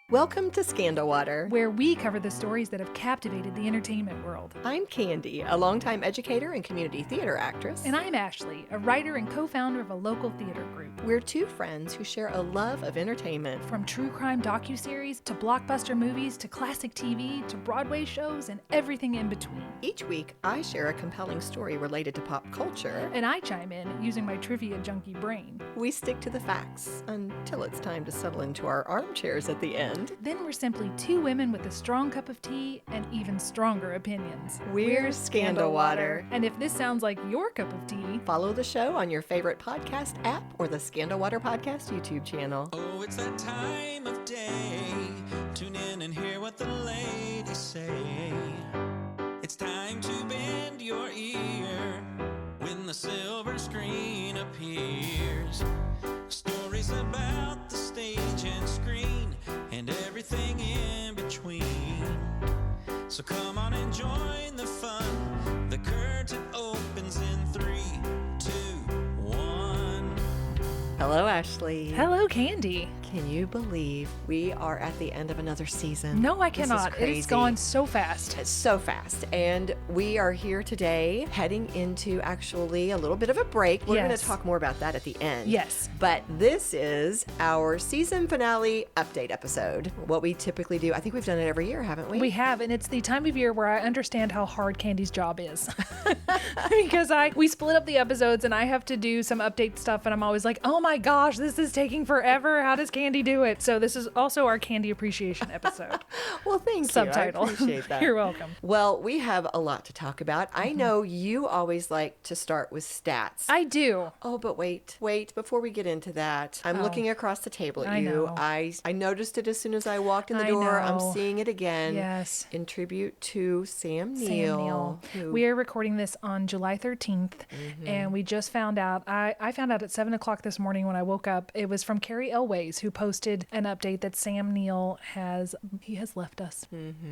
Welcome to Scandal Water, where we cover the stories that have captivated the entertainment world. I'm Candy, a longtime educator and community theater actress. And I'm Ashley, a writer and co-founder of a local theater group. We're two friends who share a love of entertainment. From true crime docuseries, to blockbuster movies, to classic TV, to Broadway shows, and everything in between. Each week, I share a compelling story related to pop culture. And I chime in using my trivia junkie brain. We stick to the facts until it's time to settle into our armchairs at the end. Then we're simply two women with a strong cup of tea and even stronger opinions. We're Scandal Water. And if this sounds like your cup of tea, follow the show on your favorite podcast app or the Scandal Water Podcast YouTube channel. Oh, it's that time of day. Tune in and hear what the ladies say. It's time to bend your ear when the silver screen appears. Stories about the stage and screen and everything in between. So come on and join the fun. The curtain opens in 3, 2, 1. Hello, Ashley. hello, Candy. Can you believe we are at the end of another season? No, I This is cannot. crazy. It's gone so fast. It's so fast. And we are here today heading into actually a little bit of a break. We're going Yes. to talk more about that at the end. Yes. But this is our season finale update episode. What we typically do, I think we've done it every year, haven't we? We have, and it's the time of year where I understand how hard Candy's job is. Because we split up the episodes and I have to do some update stuff and I'm always like, oh my gosh, this is taking forever. How does Candy do it? So this is also our Candy appreciation episode. Well, thank Subtitle. you. I appreciate that. You're welcome. Well, we have a lot to talk about. I know you always like to start with stats. I do. Oh, but wait, before we get into that, I'm looking across the table at I you. know. I noticed it as soon as I walked in the I door. know. I'm seeing it again. Yes. In tribute to Sam Sam Neill. Neill. who- We are recording this on July 13th, and we just found out. I found out at 7 o'clock this morning when I woke up. It was from Carrie Elways, who posted an update that Sam Neill has left us,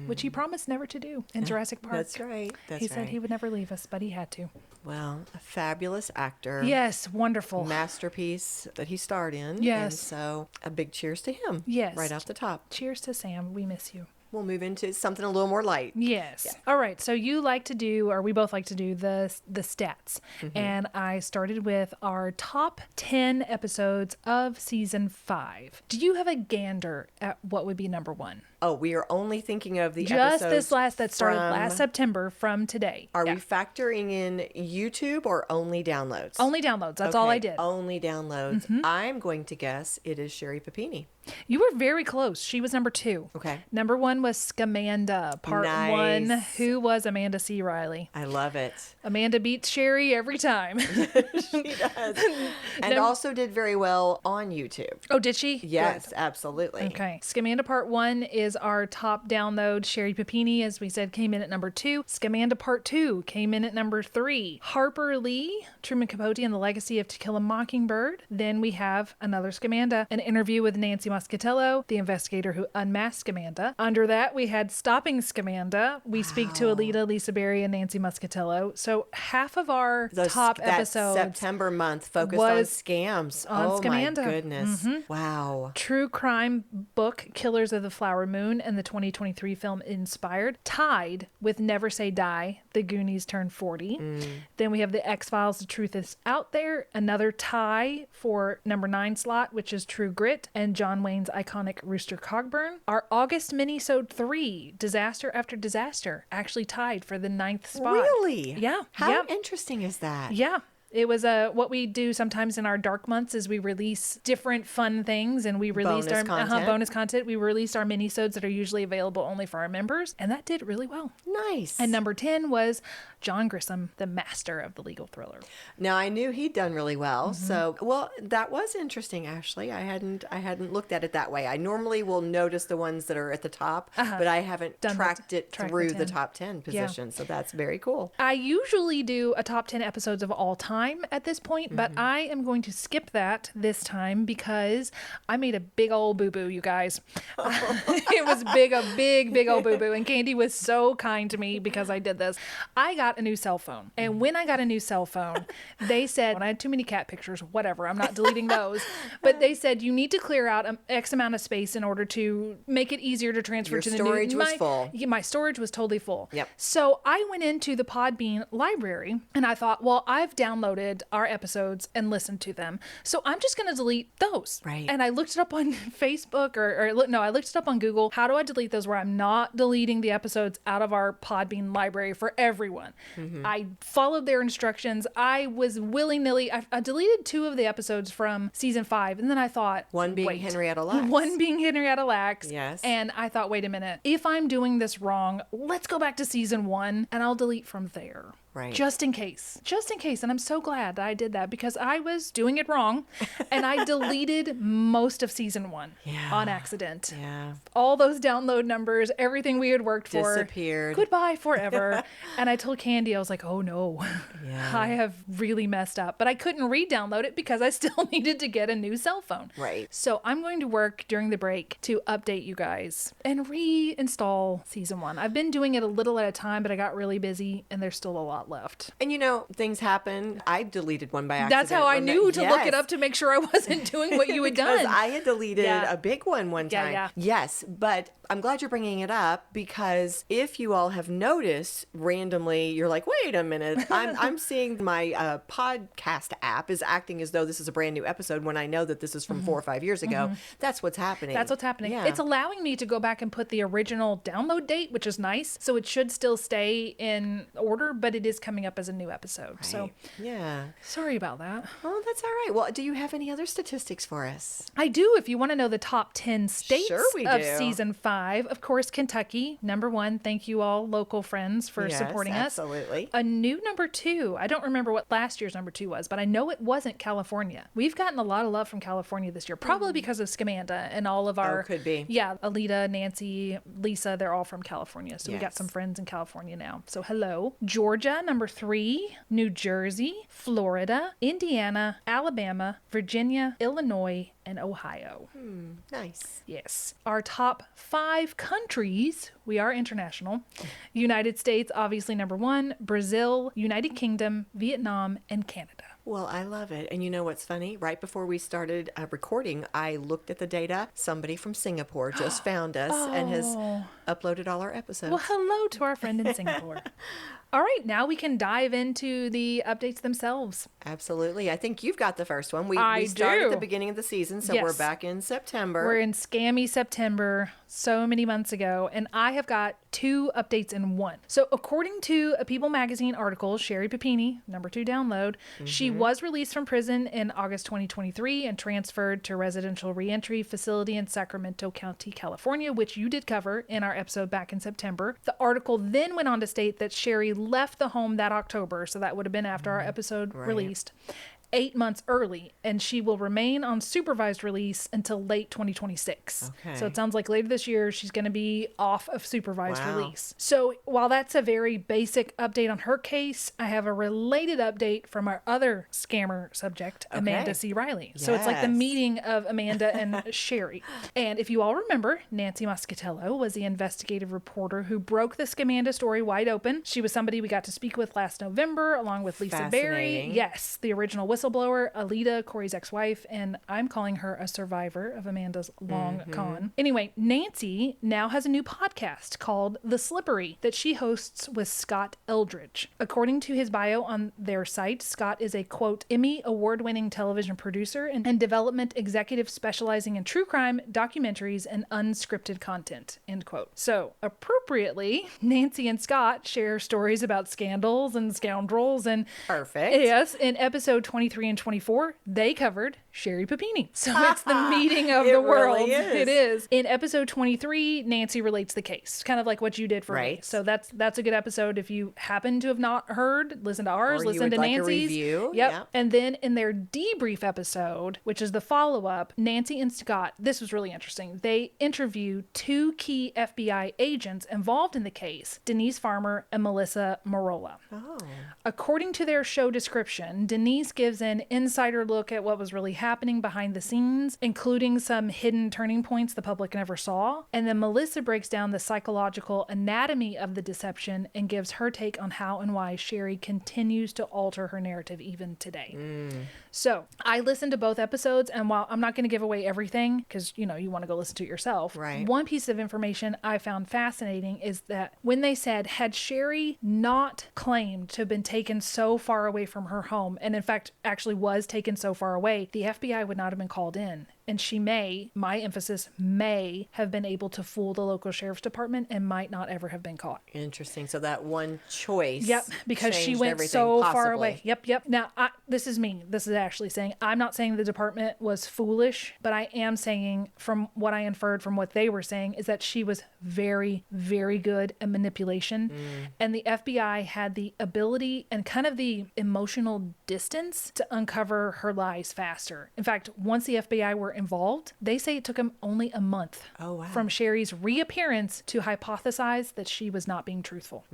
which he promised never to do in Jurassic Park. That's right. He said he would never leave us, but he had to. Well, a fabulous actor. Yes, wonderful. Masterpiece that he starred in. Yes. And so a big cheers to him. Yes. Right off the top. Cheers to Sam. We miss you. We'll move into something a little more light. Yes. Yeah. All right. So you like to do, or we both like to do the stats. And I started with our top 10 episodes of season 5. Do you have a gander at what would be number 1? Oh, we are only thinking of the Just episodes that started from- last September from today. Are Yeah. we factoring in YouTube or only downloads? Only downloads. That's all I did. Only downloads. I'm going to guess it is Sherri Papini. You were very close. She was number 2. Okay. Number 1 was Scamanda, part Nice. 1. Who was Amanda C. Riley? I love it. Amanda beats Sherri every time. She does. And also did very well on YouTube. Oh, did she? Yes, Good. absolutely. Okay. Scamanda Part 1 is our top download. Sherri Papini, as we said, came in at number 2. Scamanda Part 2 came in at number 3. Harper Lee, Truman Capote and the Legacy of To Kill a Mockingbird. Then we have another Scamanda, an interview with Nancy Muscatello, the investigator who unmasked Scamanda. Under that, we had Stopping Scamanda. We speak to Alita, Lisa Berry, and Nancy Muscatello. So half of our top that episodes September month focused on was scams. on oh Scamanda. my goodness. Wow. true crime book Killers of the Flower Moon and the 2023 film Inspired, tied with Never Say Die, The Goonies Turned 40. Then we have The X-Files, The Truth Is Out There, another tie for number 9 slot, which is True Grit, and John Wayne's iconic Rooster Cogburn. Our August minisode 3, Disaster After Disaster, actually tied for the 9th spot. Really? Yeah. How yeah. interesting is that? Yeah. It was what we do sometimes in our dark months is we release different fun things, and we released Bonus content. bonus content. We released our minisodes that are usually available only for our members, and that did really well. Nice. And number 10 was John Grisham, the master of the legal thriller. Now I knew he'd done really well. So, well, that was interesting, Ashley. I hadn't looked at it that way. I normally will notice the ones that are at the top, but I haven't tracked tracked through the the 10. top 10 positions. So that's very cool. I usually do a top 10 episodes of all time. time at this point, but I am going to skip that this time because I made a big old boo-boo, you guys. It was a big old boo-boo, and Candy was so kind to me because I did this. I got a new cell phone, and when I got a new cell phone, they said, when I had too many cat pictures, whatever, I'm not deleting those, but they said you need to clear out X amount of space in order to make it easier to transfer to the new. Your storage was full. Yeah, my storage was totally full. Yep. So I went into the Podbean library and I thought, well, I've downloaded our episodes and listened to them, so I'm just going to delete those. Right. And I looked it up on Facebook I looked it up on Google. How do I delete those where I'm not deleting the episodes out of our Podbean library for everyone? I followed their instructions. I was willy-nilly. I deleted 2 of the episodes from season 5, and then I thought, One being wait. Henrietta Lacks. One being Henrietta Lacks. Yes. And I thought, wait a minute. If I'm doing this wrong, let's go back to season 1 and I'll delete from there. Right. Just in case. And I'm so glad that I did that because I was doing it wrong and I deleted most of season 1 on accident. Yeah. All those download numbers, everything we had worked for. Disappeared. Goodbye forever. And I told Candy, I was like, oh no, I have really messed up. But I couldn't re-download it because I still needed to get a new cell phone. Right. So I'm going to work during the break to update you guys and reinstall season 1. I've been doing it a little at a time, but I got really busy and there's still a lot left. And things happen. I deleted one by accident. That's how I knew to look it up to make sure I wasn't doing what you had done. Because I had deleted a big one time. Yeah. Yes, but I'm glad you're bringing it up because if you all have noticed randomly, you're like, wait a minute, I'm seeing my podcast app is acting as though this is a brand new episode when I know that this is from 4 or 5 years ago. That's what's happening. That's what's happening. Yeah. It's allowing me to go back and put the original download date, which is nice. So it should still stay in order, but it is coming up as a new episode. Right. So yeah. sorry about that. Oh, that's all right. Well, do you have any other statistics for us? I do. If you want to know the top 10 states of do. season 5, of course, Kentucky, number 1. Thank you all, local friends, for supporting us. Absolutely. A new number 2. I don't remember what last year's number 2 was, but I know it wasn't California. We've gotten a lot of love from California this year, probably because of Scamanda and all of our. Oh, could be. Yeah, Alita, Nancy, Lisa, they're all from California. So we got Yes. some friends in California now. So hello. Georgia, number 3. New Jersey, Florida, Indiana, Alabama, Virginia, Illinois, and Ohio. Nice. Yes. Our top 5 countries, we are international. United States, obviously number 1, Brazil, United Kingdom, Vietnam, and Canada. Well, I love it. And you know what's funny? Right before we started recording, I looked at the data. Somebody from Singapore just found us and has uploaded all our episodes. Well, hello to our friend in Singapore. All right, now we can dive into the updates themselves. Absolutely. I think you've got the first one. We started do. at the beginning of the season, so Yes. we're back in September. We're in scammy September so many months ago, and I have got 2 updates in one. So according to a People magazine article, Sherri Papini, number 2 download, she was released from prison in August 2023 and transferred to a residential reentry facility in Sacramento County, California, which you did cover in our episode back in September. The article then went on to state that Sherri left the home that October, so that would have been after our episode released, 8 months early, and she will remain on supervised release until late 2026. Okay. So it sounds like later this year she's going to be off of supervised Wow. release. So while that's a very basic update on her case, I have a related update from our other scammer subject, Amanda C. Riley. So it's like the Yes. meeting of Amanda and Sherri. And if you all remember, Nancy Moscatello was the investigative reporter who broke the Scamanda story wide open. She was somebody we got to speak with last November, along with Lisa Berry. Fascinating. Yes, the original whistleblower, Alita, Corey's ex-wife, and I'm calling her a survivor of Amanda's long con. Anyway, Nancy now has a new podcast called The Slippery that she hosts with Scott Eldridge. According to his bio on their site, Scott is a, quote, Emmy award-winning television producer and development executive specializing in true crime, documentaries, and unscripted content, end quote. So, appropriately, Nancy and Scott share stories about scandals and scoundrels and Perfect. yes, in episode 23 and 24, they covered Sherri Papini. So it's the meeting of It the world. really is. It is. In episode 23, Nancy relates the case, kind of like what you did for me. Right. So that's a good episode. If you happen to have not heard, listen to ours, Or you listen would to like a Nancy's. review. Yep. And then in their debrief episode, which is the follow-up, Nancy and Scott, this was really interesting. They interviewed 2 key FBI agents involved in the case, Denise Farmer and Melissa Marola. Oh. According to their show description, Denise gives an insider look at what was really happening behind the scenes, including some hidden turning points the public never saw. And then Melissa breaks down the psychological anatomy of the deception and gives her take on how and why Sherri continues to alter her narrative even today. So I listened to both episodes, and while I'm not going to give away everything, because you want to go listen to it yourself, Right. one piece of information I found fascinating is that when they said, had Sherri not claimed to have been taken so far away from her home, and in fact actually was taken so far away, the FBI would not have been called in. And she my emphasis, may have been able to fool the local sheriff's department and might not ever have been caught. Interesting. So that one choice. Yep, because she changed went everything, so far possibly. away. Yep. Now, this is me. This is actually saying, I'm not saying the department was foolish, but I am saying from what I inferred from what they were saying is that she was very, very good at manipulation. And the FBI had the ability and kind of the emotional distance to uncover her lies faster. In fact, once the FBI were involved, they say it took them only a month from Sherri's reappearance to hypothesize that she was not being truthful.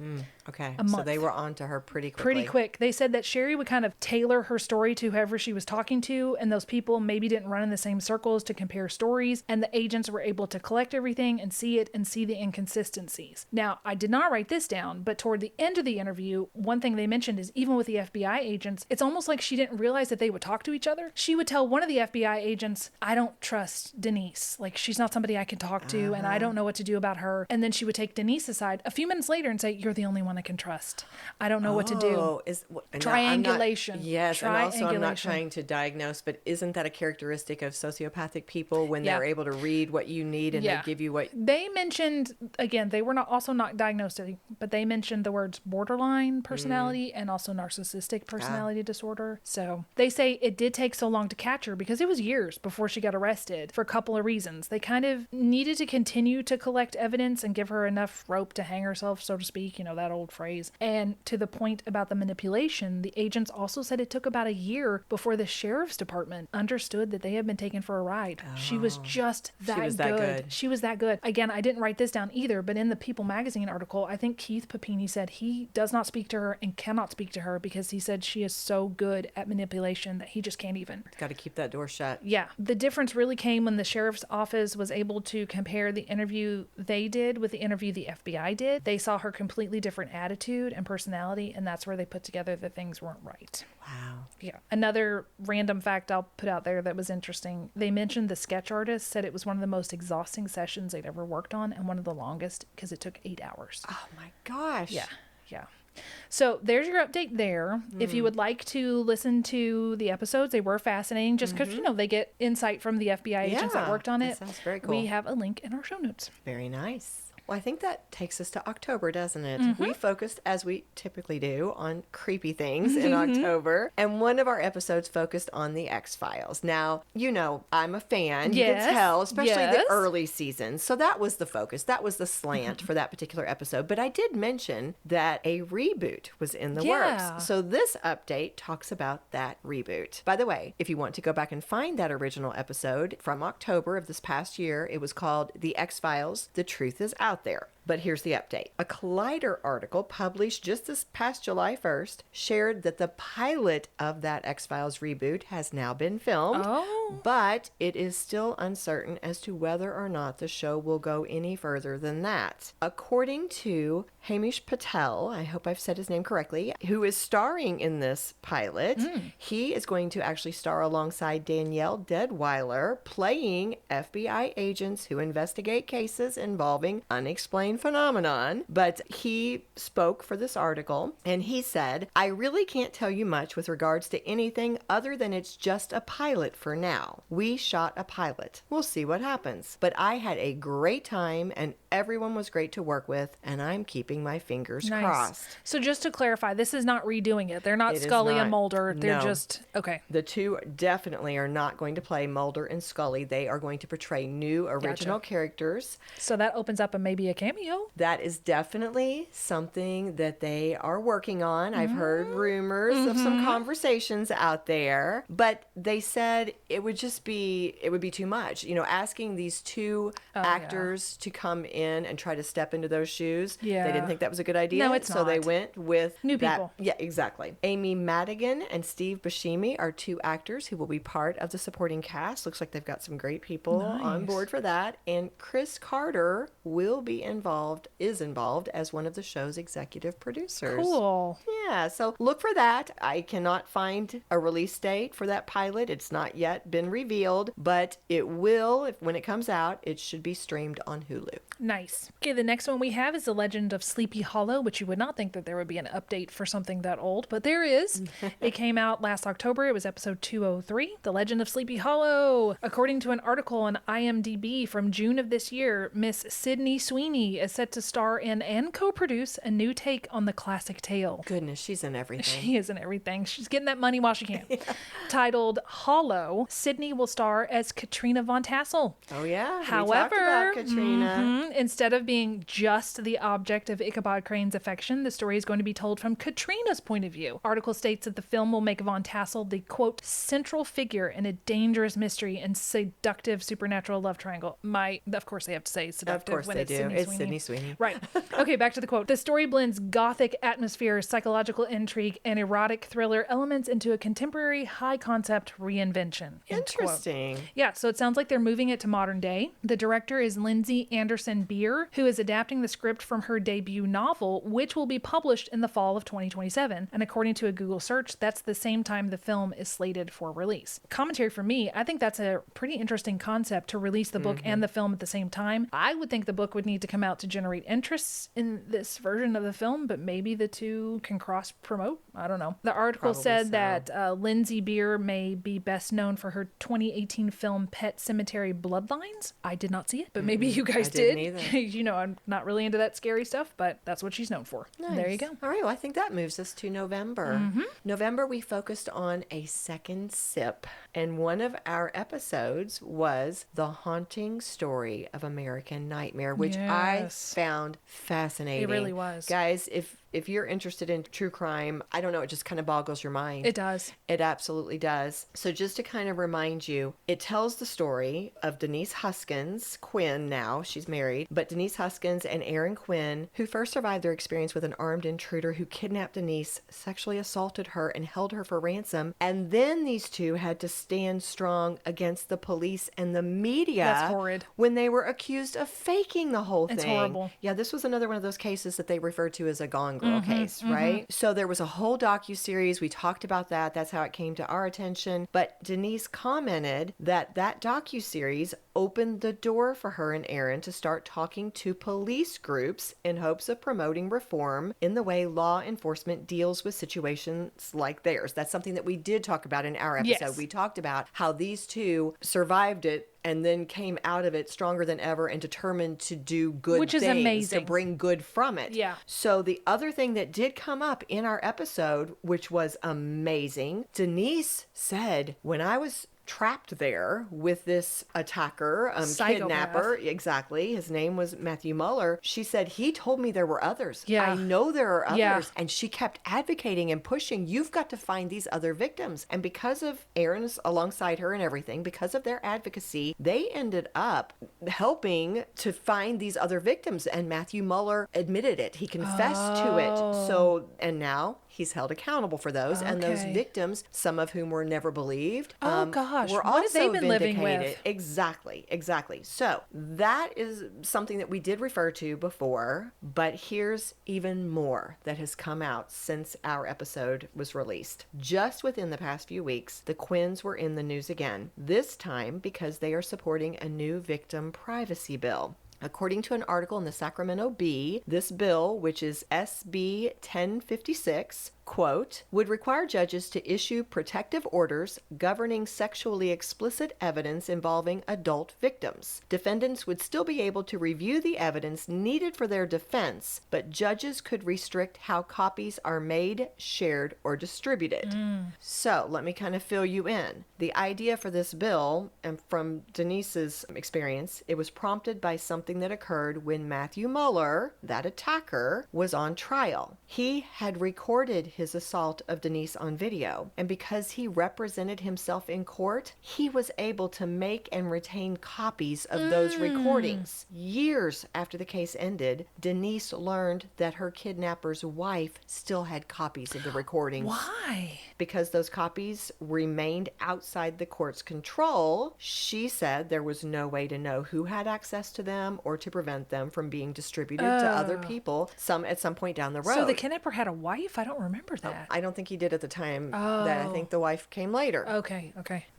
Okay. A So month. they were on to her pretty quickly. Pretty quick. They said that Sherri would kind of tailor her story to whoever she was talking to, and those people maybe didn't run in the same circles to compare stories, and the agents were able to collect everything and see it and see the inconsistencies. Now, I did not write this down, but toward the end of the interview, one thing they mentioned is even with the FBI agents, it's almost like she didn't realize that they would talk to each other. She would tell one of the FBI agents, I don't trust Denise. Like, she's not somebody I can talk to, and I don't know what to do about her. And then she would take Denise aside a few minutes later and say, you're the only one I can trust. I don't know what to do. Oh, and now I'm not- Triangulation. Yes, and also I'm not Triangulation. trying to diagnose, but isn't that a characteristic of sociopathic people when Yeah. they're able to read what you need and Yeah. they give you what? They mentioned, again, they were not diagnosed, but they mentioned the words borderline personality and also narcissistic personality disorder. So they say it did take so long to catch her because it was years before she got arrested for a couple of reasons. They kind of needed to continue to collect evidence and give her enough rope to hang herself, so to speak, that old phrase. And to the point about the manipulation, the agents also said it took about a year before the sheriff's department understood that they had been taken for a ride. She was just that was that good. She was that good. Again, I didn't write this down either, but in the People magazine article, I think Keith Papini said he does not speak to her and cannot speak to her because he said she is so good at manipulation that he just can't even. Got to keep that door shut. Yeah. The difference really came when the sheriff's office was able to compare the interview they did with the interview the FBI did. They saw her completely different attitude and personality, and that's where they put together that things weren't right. Wow. Yeah. Another random fact I'll put out there that was interesting. They mentioned the sketch artist said it was one of the most exhausting sessions they'd ever worked on and one of the longest because it took 8 hours. Oh my gosh. Yeah. So there's your update there. If you would like to listen to the episodes, they were fascinating just because, they get insight from the FBI agents that Yeah, worked on that it. sounds very cool. We have a link in our show notes. Very nice. Well, I think that takes us to October, doesn't it? We focused, as we typically do, on creepy things in October. And one of our episodes focused on the X-Files. Now, I'm a fan. You Yes, can tell, especially the yes. early seasons. So that was the focus. That was the slant for that particular episode. But I did mention that a reboot was in the Yeah. works. So this update talks about that reboot. By the way, if you want to go back and find that original episode from October of this past year, it was called The X-Files, The Truth Is Out There. But here's the update. A Collider article published just this past July 1st shared that the pilot of that X-Files reboot has now been filmed, but it is still uncertain as to whether or not the show will go any further than that. According to Hamish Patel, I hope I've said his name correctly, who is starring in this pilot, he is going to actually star alongside Danielle Deadweiler, playing FBI agents who investigate cases involving unexplained phenomenon. But he spoke for this article and he said, I really can't tell you much with regards to anything other than it's just a pilot for now. We shot a pilot. We'll see what happens. But I had a great time and everyone was great to work with, and I'm keeping my fingers crossed. So just to clarify, this is not redoing it. They're not It is Scully not. and Mulder. They're No. just, okay. The two definitely are not going to play Mulder and Scully. They are going to portray new original characters. So that opens up maybe a cameo. That is definitely something that they are working on. I've heard rumors of some conversations out there, but they said it would be too much. You know, asking these two actors to come in and try to step into those shoes. Yeah. They didn't think that was a good idea. No, it's so they not. went with New that. people. Yeah, exactly. Amy Madigan and Steve Buscemi are two actors who will be part of the supporting cast. Looks like they've got some great people on board for that. And Chris Carter is involved as one of the show's executive producers. Cool. Yeah, so look for that. I cannot find a release date for that pilot. It's not yet been revealed, but it will. When it comes out, it should be streamed on Hulu. Nice. Okay, the next one we have is The Legend of Sleepy Hollow, which you would not think that there would be an update for something that old, but there is. It came out last October. It was episode 203, The Legend of Sleepy Hollow. According to an article on IMDb from June of this year, Miss Sydney Sweeney is set to star in and co-produce a new take on the classic tale. Goodness, she's in everything. She is in everything. She's getting that money while she can. Titled Hollow, Sydney will star as Katrina Von Tassel. Oh, yeah. However, we talked about Katrina. Instead of being just the object of Ichabod Crane's affection, the story is going to be told from Katrina's point of view. Article states that the film will make Von Tassel the, quote, central figure in a dangerous mystery and seductive supernatural love triangle. Of course they have to say seductive. Of course when they it's do. Sydney It's Sweeney. Sydney Sweeney. Right. Okay, back to the quote. The story blends gothic atmosphere, psychological intrigue, and erotic thriller elements into a contemporary high-concept reinvention. End quote. Interesting. Yeah, so it sounds like they're moving it to modern day. The director is Lindsay Anderson Beer, who is adapting the script from her debut novel, which will be published in the fall of 2027. And according to a Google search, that's the same time the film is slated for release. Commentary for me, I think that's a pretty interesting concept to release the book and the film at the same time. I would think the book would need to come out to generate interest in this version of the film, but maybe the two can cross promote. I don't know. The article Probably said so. that Lindsay Beer may be best known for her 2018 film Pet Cemetery Bloodlines. I did not see it, but maybe you guys I didn't either. You know, I'm not really into that scary stuff, but that's what she's known for. There you Nice. go. All right, well, I think that moves us to November. November, we focused on A Second Sip, and one of our episodes was The Haunting Story of American Nightmare, which Yes. I found fascinating. It really was. Guys, if you're interested in true crime, I don't know, it just kind of boggles your mind. It does. It absolutely does. So just to kind of remind you, it tells the story of Denise Huskins, Quinn now, she's married, but Denise Huskins and Aaron Quinn, who first survived their experience with an armed intruder who kidnapped Denise, sexually assaulted her, and held her for ransom. And then these two had to stand strong against the police and the media. That's horrid. When they were accused of faking the whole thing. It's horrible. Yeah, this was another one of those cases that they referred to as a Gone Girl case, right? So there was a whole docuseries. We talked about that. That's how it came to our attention. But Denise commented that docuseries opened the door for her and Aaron to start talking to police groups in hopes of promoting reform in the way law enforcement deals with situations like theirs. That's something that we did talk about in our episode. Yes. We talked about how these two survived it and then came out of it stronger than ever and determined to do good Which is things, amazing. to bring good from it. Yeah. So the other thing that did come up in our episode, which was amazing, Denise said, when I was trapped there with this attacker, Psychopath. kidnapper, exactly, his name was Matthew Muller, she said, he told me there were others. Yeah. I know there are others. Yeah. And she kept advocating and pushing, you've got to find these other victims. And because of Aaron's alongside her and everything, because of their advocacy, they ended up helping to find these other victims. And Matthew Muller admitted it. He confessed to it. So, and now he's held accountable for those. And those Okay. victims, some of whom were never believed, Oh, gosh. were What have they also been living with? vindicated. Exactly. So that is something that we did refer to before, but here's even more that has come out since our episode was released. Just within the past few weeks, the Quinns were in the news again, this time because they are supporting a new victim privacy bill. According to an article in the Sacramento Bee, this bill, which is SB 1056, quote, would require judges to issue protective orders governing sexually explicit evidence involving adult victims. Defendants would still be able to review the evidence needed for their defense, but judges could restrict how copies are made, shared, or distributed. So let me kind of fill you in. The idea for this bill, and from Denise's experience, it was prompted by something that occurred when Matthew Mueller, that attacker, was on trial. He had recorded his assault of Denise on video, and because he represented himself in court, he was able to make and retain copies of those recordings. Years after the case ended, Denise learned that her kidnapper's wife still had copies of the recordings. Why? Because those copies remained outside the court's control, she said there was no way to know who had access to them or to prevent them from being distributed to other people at some point down the road. So the kidnapper had a wife? I don't remember that. I don't think he did at the time. That I think the wife came later. Okay.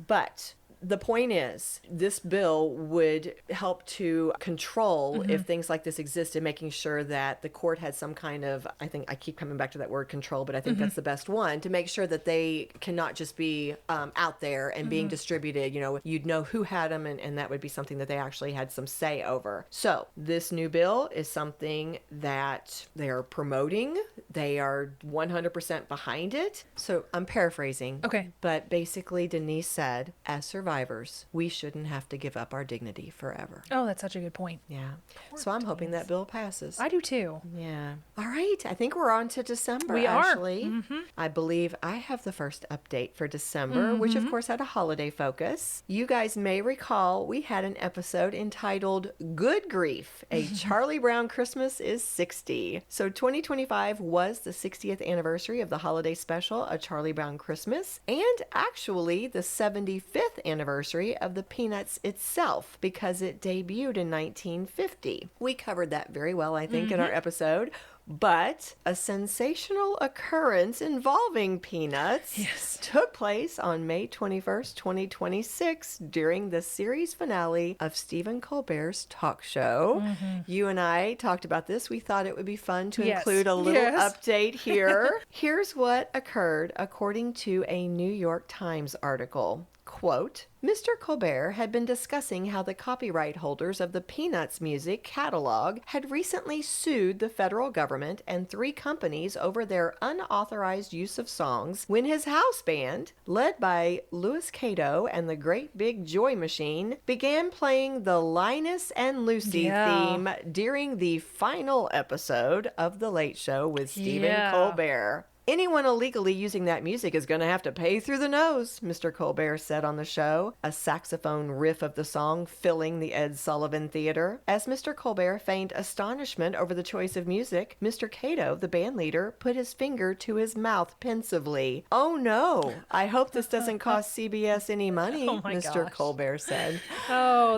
But the point is, this bill would help to control if things like this existed, making sure that the court had some kind of, I think I keep coming back to that word control, but I think that's the best one, to make sure that they cannot just be out there and being distributed. You know, you'd know who had them, and that would be something that they actually had some say over. So this new bill is something that they are promoting. They are 100% behind it. So I'm paraphrasing. Okay. But basically, Denise said, as survivors, we shouldn't have to give up our dignity forever. Oh, that's such a good point. Yeah. So I'm hoping that bill passes. I do too. Yeah. All right. I think we're on to December, We are. actually. I believe I have the first update for December, which of course had a holiday focus. You guys may recall we had an episode entitled Good Grief, A Charlie Brown Christmas is 60. So 2025 was the 60th anniversary of the holiday special, A Charlie Brown Christmas, and actually the 75th anniversary of the Peanuts itself, because it debuted in 1950. We covered that very well, I think, in our episode. But a sensational occurrence involving Peanuts took place on May 21st, 2026, during the series finale of Stephen Colbert's talk show. You and I talked about this. We thought it would be fun to include a little update here. Here's what occurred according to a New York Times article. Quote, Mr. Colbert had been discussing how the copyright holders of the Peanuts music catalog had recently sued the federal government and 3 companies over their unauthorized use of songs when his house band, led by Louis Cato and the Great Big Joy Machine, began playing the Linus and Lucy theme during the final episode of The Late Show with Stephen Colbert. Anyone illegally using that music is going to have to pay through the nose, Mr. Colbert said on the show, a saxophone riff of the song filling the Ed Sullivan Theater. As Mr. Colbert feigned astonishment over the choice of music, Mr. Cato, the band leader, put his finger to his mouth pensively. Oh no, I hope this doesn't cost CBS any money, Mr. Colbert said. Oh,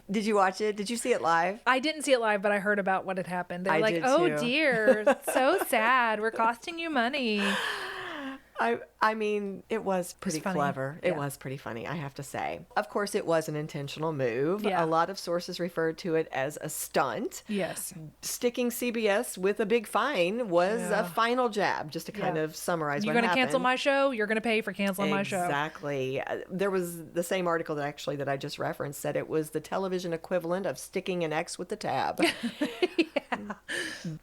Did you watch it? Did you see it live? I didn't see it live, but I heard about what had happened. They're I like, did oh too. dear, so sad. We're costing you money. I mean, it was pretty funny. clever. It was pretty funny, I have to say. Of course, it was an intentional move. Yeah. A lot of sources referred to it as a stunt. Yes. Sticking CBS with a big fine was a final jab, just to kind of summarize You're what going to happened. cancel my show? You're going to pay for canceling my show. Exactly. There was the same article that I just referenced said it was the television equivalent of sticking an X with the tab.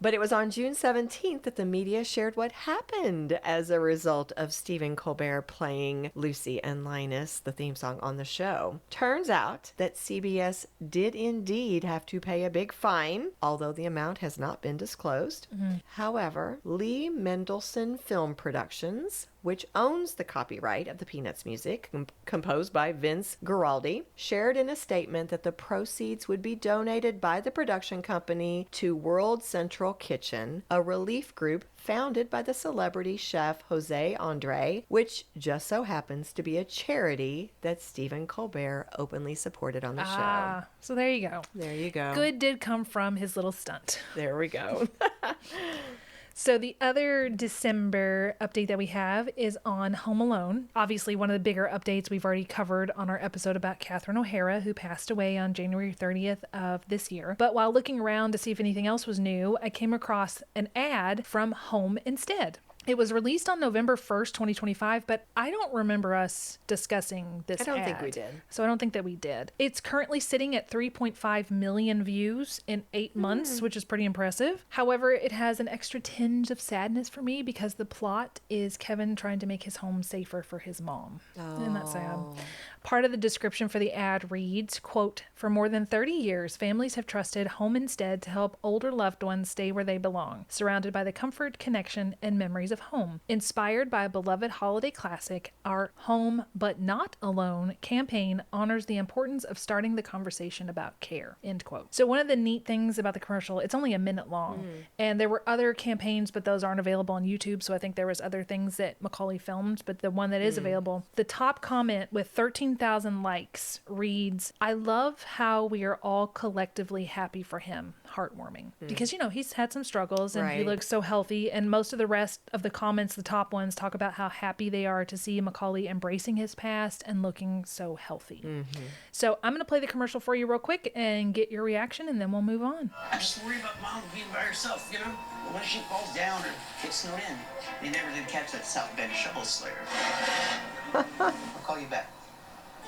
But it was on June 17th that the media shared what happened as a result of Stephen Colbert playing Lucy and Linus, the theme song, on the show. Turns out that CBS did indeed have to pay a big fine, although the amount has not been disclosed. However, Lee Mendelsohn Film Productions, which owns the copyright of the Peanuts music, composed by Vince Guaraldi, shared in a statement that the proceeds would be donated by the production company to World Central Kitchen, a relief group founded by the celebrity chef Jose Andre, which just so happens to be a charity that Stephen Colbert openly supported on the show. So there you go. There you go. Good did come from his little stunt. There we go. So the other December update that we have is on Home Alone. Obviously, one of the bigger updates we've already covered on our episode about Catherine O'Hara, who passed away on January 30th of this year. But while looking around to see if anything else was new, I came across an ad from Home Instead. It was released on November 1st, 2025, but I don't remember us discussing this I don't ad. think we did. So I don't think that we did. It's currently sitting at 3.5 million views in 8 months, which is pretty impressive. However, it has an extra tinge of sadness for me because the plot is Kevin trying to make his home safer for his mom. Isn't that sad? Part of the description for the ad reads, quote, "For more than 30 years, families have trusted Home Instead to help older loved ones stay where they belong, surrounded by the comfort, connection, and memories of home. Inspired by a beloved holiday classic, our Home But Not Alone campaign honors the importance of starting the conversation about care," end quote. So one of the neat things about the commercial, it's only a minute long, and there were other campaigns, but those aren't available on YouTube, so I think there was other things that Macaulay filmed, but the one that is available, the top comment with 13,000 likes reads, "I love how we are all collectively happy for him." Heartwarming. Because, you know, he's had some struggles and he Right. looks so healthy, and most of the rest of the comments, the top ones, talk about how happy they are to see Macaulay embracing his past and looking so healthy. So I'm going to play the commercial for you real quick and get your reaction, and then we'll move on. I just worry about Mom being by herself, you know? What if she falls down or gets snowed in? They never did catch that South Bend shovel slayer. I'll call you back.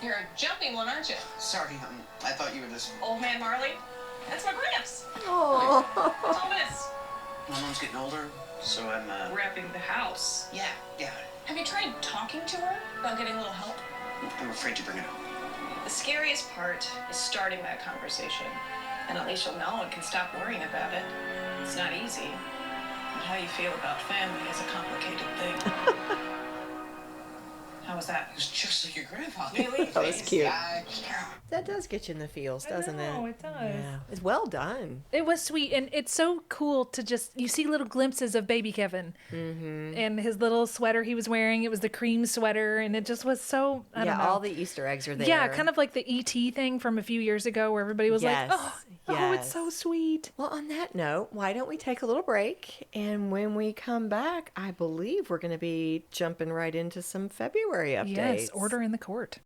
You're a jumpy one, aren't you? Sorry, I thought you were this. Old man Marley? That's my Gramps. Oh. Thomas. My mom's getting older, so I'm, Wrapping the house. Yeah. Have you tried talking to her about getting a little help? I'm afraid to bring it up. The scariest part is starting that conversation. And at least you'll know and can stop worrying about it. It's not easy. But how you feel about family is a complicated thing. How was that? It was just like your grandfather. Really? That was cute. Yeah. That does get you in the feels, doesn't it? It does. Yeah. It's well done. It was sweet, and it's so cool to just, you see little glimpses of baby Kevin and his little sweater he was wearing. It was the cream sweater, and it just was so, I don't know. All the Easter eggs are there. Yeah, kind of like the E.T. thing from a few years ago where everybody was Yes, like, oh, it's yes. so sweet. Well, on that note, why don't we take a little break? And when we come back, I believe we're going to be jumping right into some February updates. Yes, order in the court.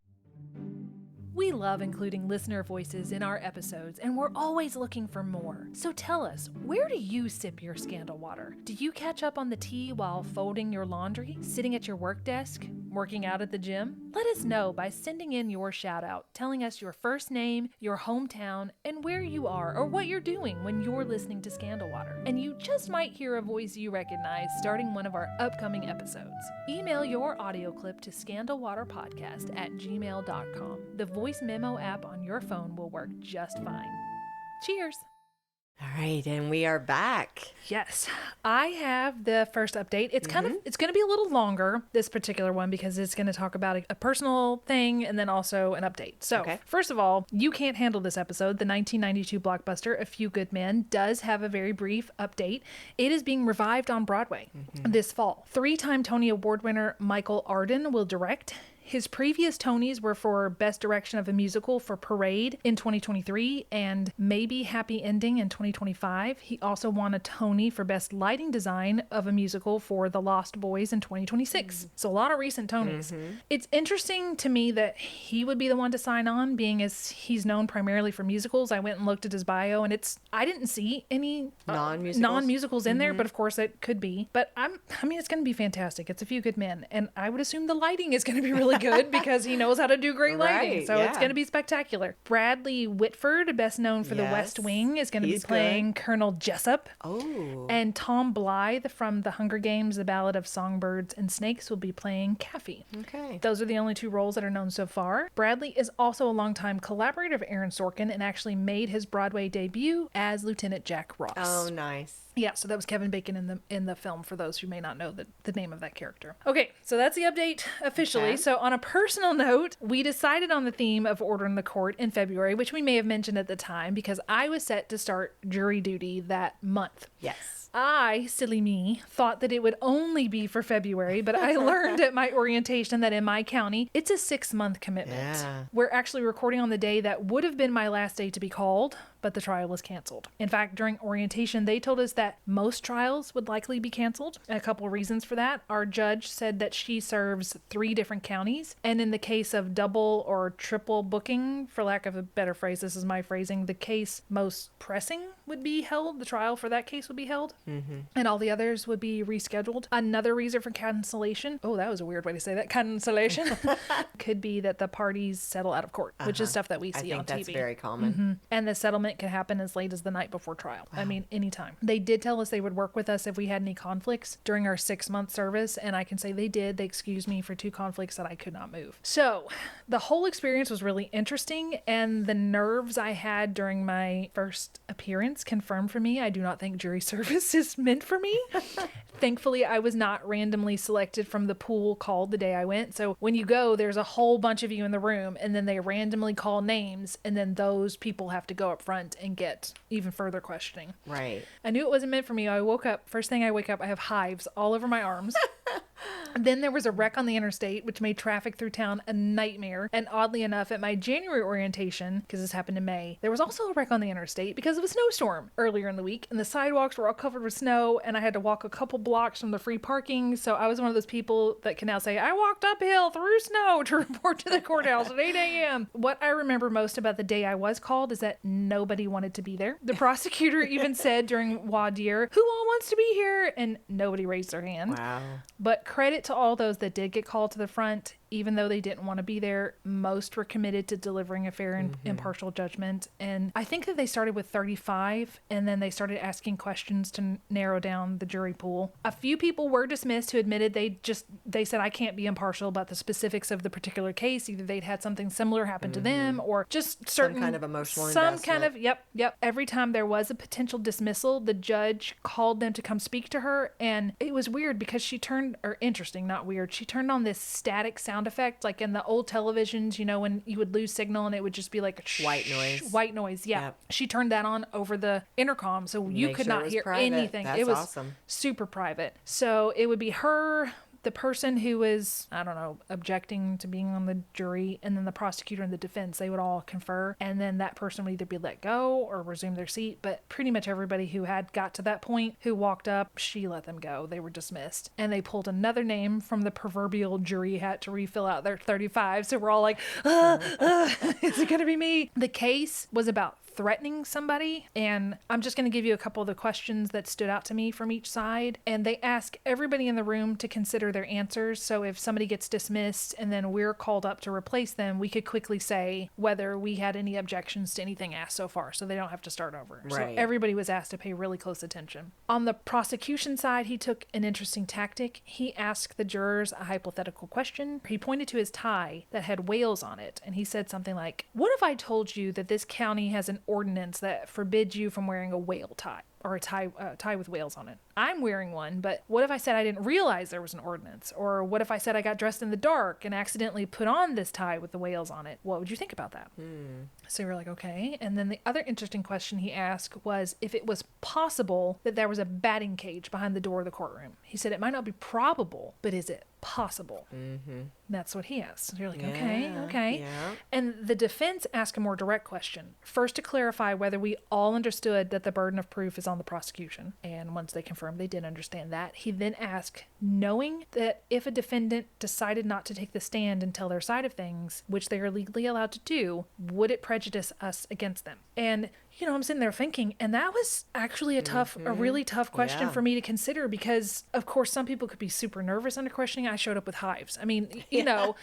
We love including listener voices in our episodes, and we're always looking for more. So tell us, where do you sip your scandal water? Do you catch up on the tea while folding your laundry, sitting at your work desk, working out at the gym? Let us know by sending in your shout out, telling us your first name, your hometown, and where you are or what you're doing when you're listening to Scandal Water. And you just might hear a voice you recognize starting one of our upcoming episodes. Email your audio clip to scandalwaterpodcast@gmail.com. The voice memo app on your phone will work just fine. Cheers! All right, and we are back. Yes, I have the first update. It's it's going to be a little longer, this particular one, because it's going to talk about a personal thing and then also an update. So, First of all, You Can't Handle This Episode, the 1992 blockbuster A Few Good Men, does have a very brief update. It is being revived on Broadway this fall. 3-time Tony Award winner Michael Arden will direct. His previous Tonys were for Best Direction of a Musical for Parade in 2023 and Maybe Happy Ending in 2025. He also won a Tony for Best Lighting Design of a Musical for The Lost Boys in 2026. So a lot of recent Tonys. It's interesting to me that he would be the one to sign on, being as he's known primarily for musicals. I went and looked at his bio, and I didn't see any non-musicals in there, but of course it could be. But I mean, it's going to be fantastic. It's A Few Good Men, and I would assume the lighting is going to be really good because he knows how to do great lighting. So it's going to be spectacular. Bradley Whitford, best known for The West Wing, is going to be playing Colonel Jessup. Oh. And Tom Blythe from The Hunger Games, The Ballad of Songbirds and Snakes will be playing Caffey. Okay. Those are the only 2 roles that are known so far. Bradley is also a longtime collaborator of Aaron Sorkin and actually made his Broadway debut as Lieutenant Jack Ross. Oh, nice. Yeah, so that was Kevin Bacon in the film, for those who may not know the name of that character. Okay, so that's the update officially. Okay. So on a personal note, we decided on the theme of Order in the Court in February, which we may have mentioned at the time, because I was set to start jury duty that month. Yes. I, silly me, thought that it would only be for February, but I learned at my orientation that in my county, it's a 6-month commitment. Yeah. We're actually recording on the day that would have been my last day to be called, but the trial was canceled. In fact, during orientation, they told us that most trials would likely be canceled. A couple of reasons for that. Our judge said that she serves 3 different counties, and in the case of double or triple booking, for lack of a better phrase, this is my phrasing, the case most pressing would be held, the trial for that case would be held, and all the others would be rescheduled. Another reason for cancellation, oh, that was a weird way to say that, cancellation, could be that the parties settle out of court, which is stuff that we see on TV. I think that's very common. And the settlement could happen as late as the night before trial. Wow. I mean, anytime. They did tell us they would work with us if we had any conflicts during our 6-month service, and I can say they did. They excused me for 2 conflicts that I could not move. So the whole experience was really interesting, and the nerves I had during my first appearance confirmed for me I do not think jury service is meant for me. Thankfully, I was not randomly selected from the pool called the day I went. So when you go, there's a whole bunch of you in the room, and then they randomly call names, and then those people have to go up front and get even further questioning. Right. I knew it wasn't meant for me. I woke up, first thing I wake up, I have hives all over my arms. Then there was a wreck on the interstate, which made traffic through town a nightmare. And oddly enough, at my January orientation, because this happened in May, there was also a wreck on the interstate because of a snowstorm earlier in the week. And the sidewalks were all covered with snow, and I had to walk a couple blocks from the free parking. So I was one of those people that can now say, I walked uphill through snow to report to the courthouse at 8 a.m. What I remember most about the day I was called is that nobody wanted to be there. The prosecutor even said during voir dire, who all wants to be here? And nobody raised their hand. Wow. But credit to all those that did get called to the front. Even though they didn't want to be there, most were committed to delivering a fair and impartial judgment. And I think that they started with 35, and then they started asking questions to narrow down the jury pool. A few people were dismissed who admitted they said, I can't be impartial about the specifics of the particular case. Either they'd had something similar happen to them, or just certain... Some kind of emotional investment. Yep. Every time there was a potential dismissal, the judge called them to come speak to her, and it was weird because she turned on this static sound effect, like in the old televisions, you know, when you would lose signal and it would just be like a white noise. Yeah. Yep. She turned that on over the intercom, so you could not hear anything. That's it was awesome. Super private. So it would be her, the person who was, I don't know, objecting to being on the jury, and then the prosecutor and the defense, they would all confer, and then that person would either be let go or resume their seat. But pretty much everybody who had got to that point, who walked up, she let them go. They were dismissed. And they pulled another name from the proverbial jury hat to refill out their 35. So we're all like, is it going to be me? The case was about threatening somebody, and I'm just going to give you a couple of the questions that stood out to me from each side, and they ask everybody in the room to consider their answers. So if somebody gets dismissed and then we're called up to replace them, we could quickly say whether we had any objections to anything asked so far, so they don't have to start over. Right. So everybody was asked to pay really close attention. On the prosecution side, he took an interesting tactic. He asked the jurors a hypothetical question. He pointed to his tie that had whales on it, and he said something like, what if I told you that this county has an ordinance that forbids you from wearing a whale tie, or a tie with whales on it? I'm wearing one, but what if I said I didn't realize there was an ordinance? Or what if I said I got dressed in the dark and accidentally put on this tie with the whales on it? What would you think about that? So we were like, okay. And then the other interesting question he asked was if it was possible that there was a batting cage behind the door of the courtroom. He said it might not be probable, but is it possible? That's what he asked. So you're like, okay. Yeah. And the defense asked a more direct question. First, to clarify whether we all understood that the burden of proof is on the prosecution. And once they confirmed they did understand that, he then asked, knowing that if a defendant decided not to take the stand and tell their side of things, which they are legally allowed to do, would it prejudice us against them? And you know, I'm sitting there thinking, and that was actually a really tough question for me to consider, because of course some people could be super nervous under questioning. I showed up with hives. I mean, you know,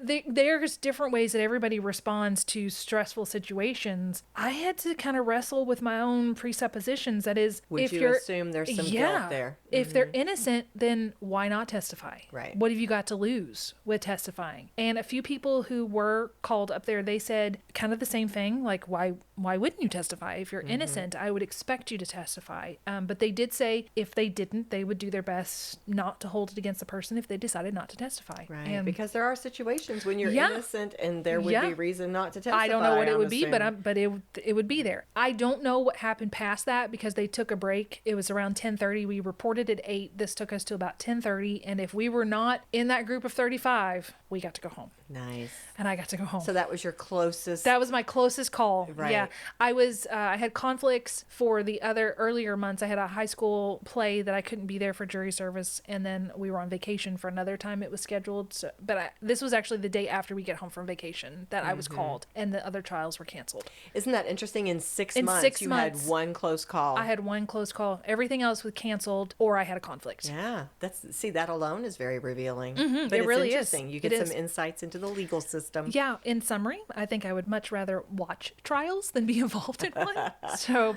there's different ways that everybody responds to stressful situations. I had to kind of wrestle with my own presuppositions. That is, if you assume there's some guilt there. If they're innocent, then why not testify? Right. What have you got to lose with testifying? And a few people who were called up there, they said kind of the same thing, like, why wouldn't you testify? If you're innocent, I would expect you to testify. But they did say if they didn't, they would do their best not to hold it against the person if they decided not to testify. Right. Because there are situations when you're innocent and there would be reason not to testify. I don't know what it would be, but it would be there. I don't know what happened past that because they took a break. It was around 10:30. We reported at 8. This took us to about 10:30. And if we were not in that group of 35, we got to go home. Nice. and I got to go home. So that was your closest. That was my closest call. Right. Yeah. I had conflicts for the other earlier months. I had a high school play that I couldn't be there for jury service. And then we were on vacation for another time it was scheduled. So, but this was actually the day after we get home from vacation that I was called, and the other trials were canceled. Isn't that interesting? In 6 In months, 6 you months, had one close call. I had one close call. Everything else was canceled or I had a conflict. Yeah, that alone is very revealing. But it it's really is. interesting. You get It some is. insights into the legal system. Yeah, in summary, I think I would much rather watch trials than be involved in one.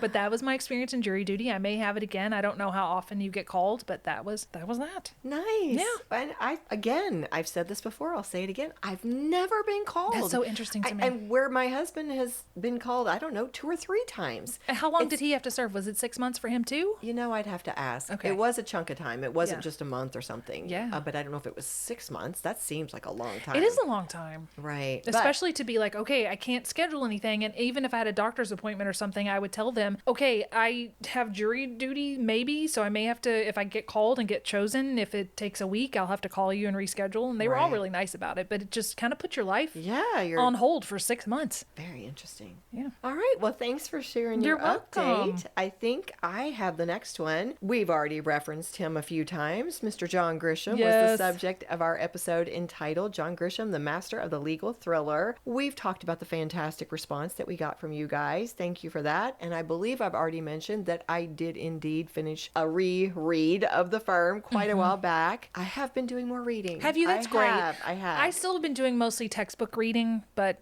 But that was my experience in jury duty. I may have it again. I don't know how often you get called, but that was that. Nice. Yeah. And I've said this before, I'll say it again. I've never been called. That's so interesting to me. And where my husband has been called, I don't know, 2 or 3 times. And how long did he have to serve? Was it 6 months for him too? I'd have to ask. Okay. It was a chunk of time. It wasn't Yeah. just a month or something. Yeah. But I don't know if it was 6 months. That seems like a long time. It is a long time. Right. Especially to be like, okay, I can't schedule anything. And even if I had a doctor's appointment or something, I would tell them, okay, I have jury duty maybe. So I may have to, if I get called and get chosen, if it takes a week, I'll have to call you and reschedule. And they were all Right. really nice about it. But it just kind of put your life you're on hold for 6 months. very interesting. Yeah. All right. Well, thanks for sharing your You're welcome. update. I think I have the next one. We've already referenced him a few times. Mr. John Grisham was the Yes. subject of our episode entitled John Grisham, the Master of the Legal Thriller. We've talked about the fantastic response that we got from you guys. Thank you for that. And I believe I've already mentioned that I did indeed finish a reread of The Firm quite a while back. I have been doing more reading. Have you? That's great. I have. I still have been doing mostly textbook reading, but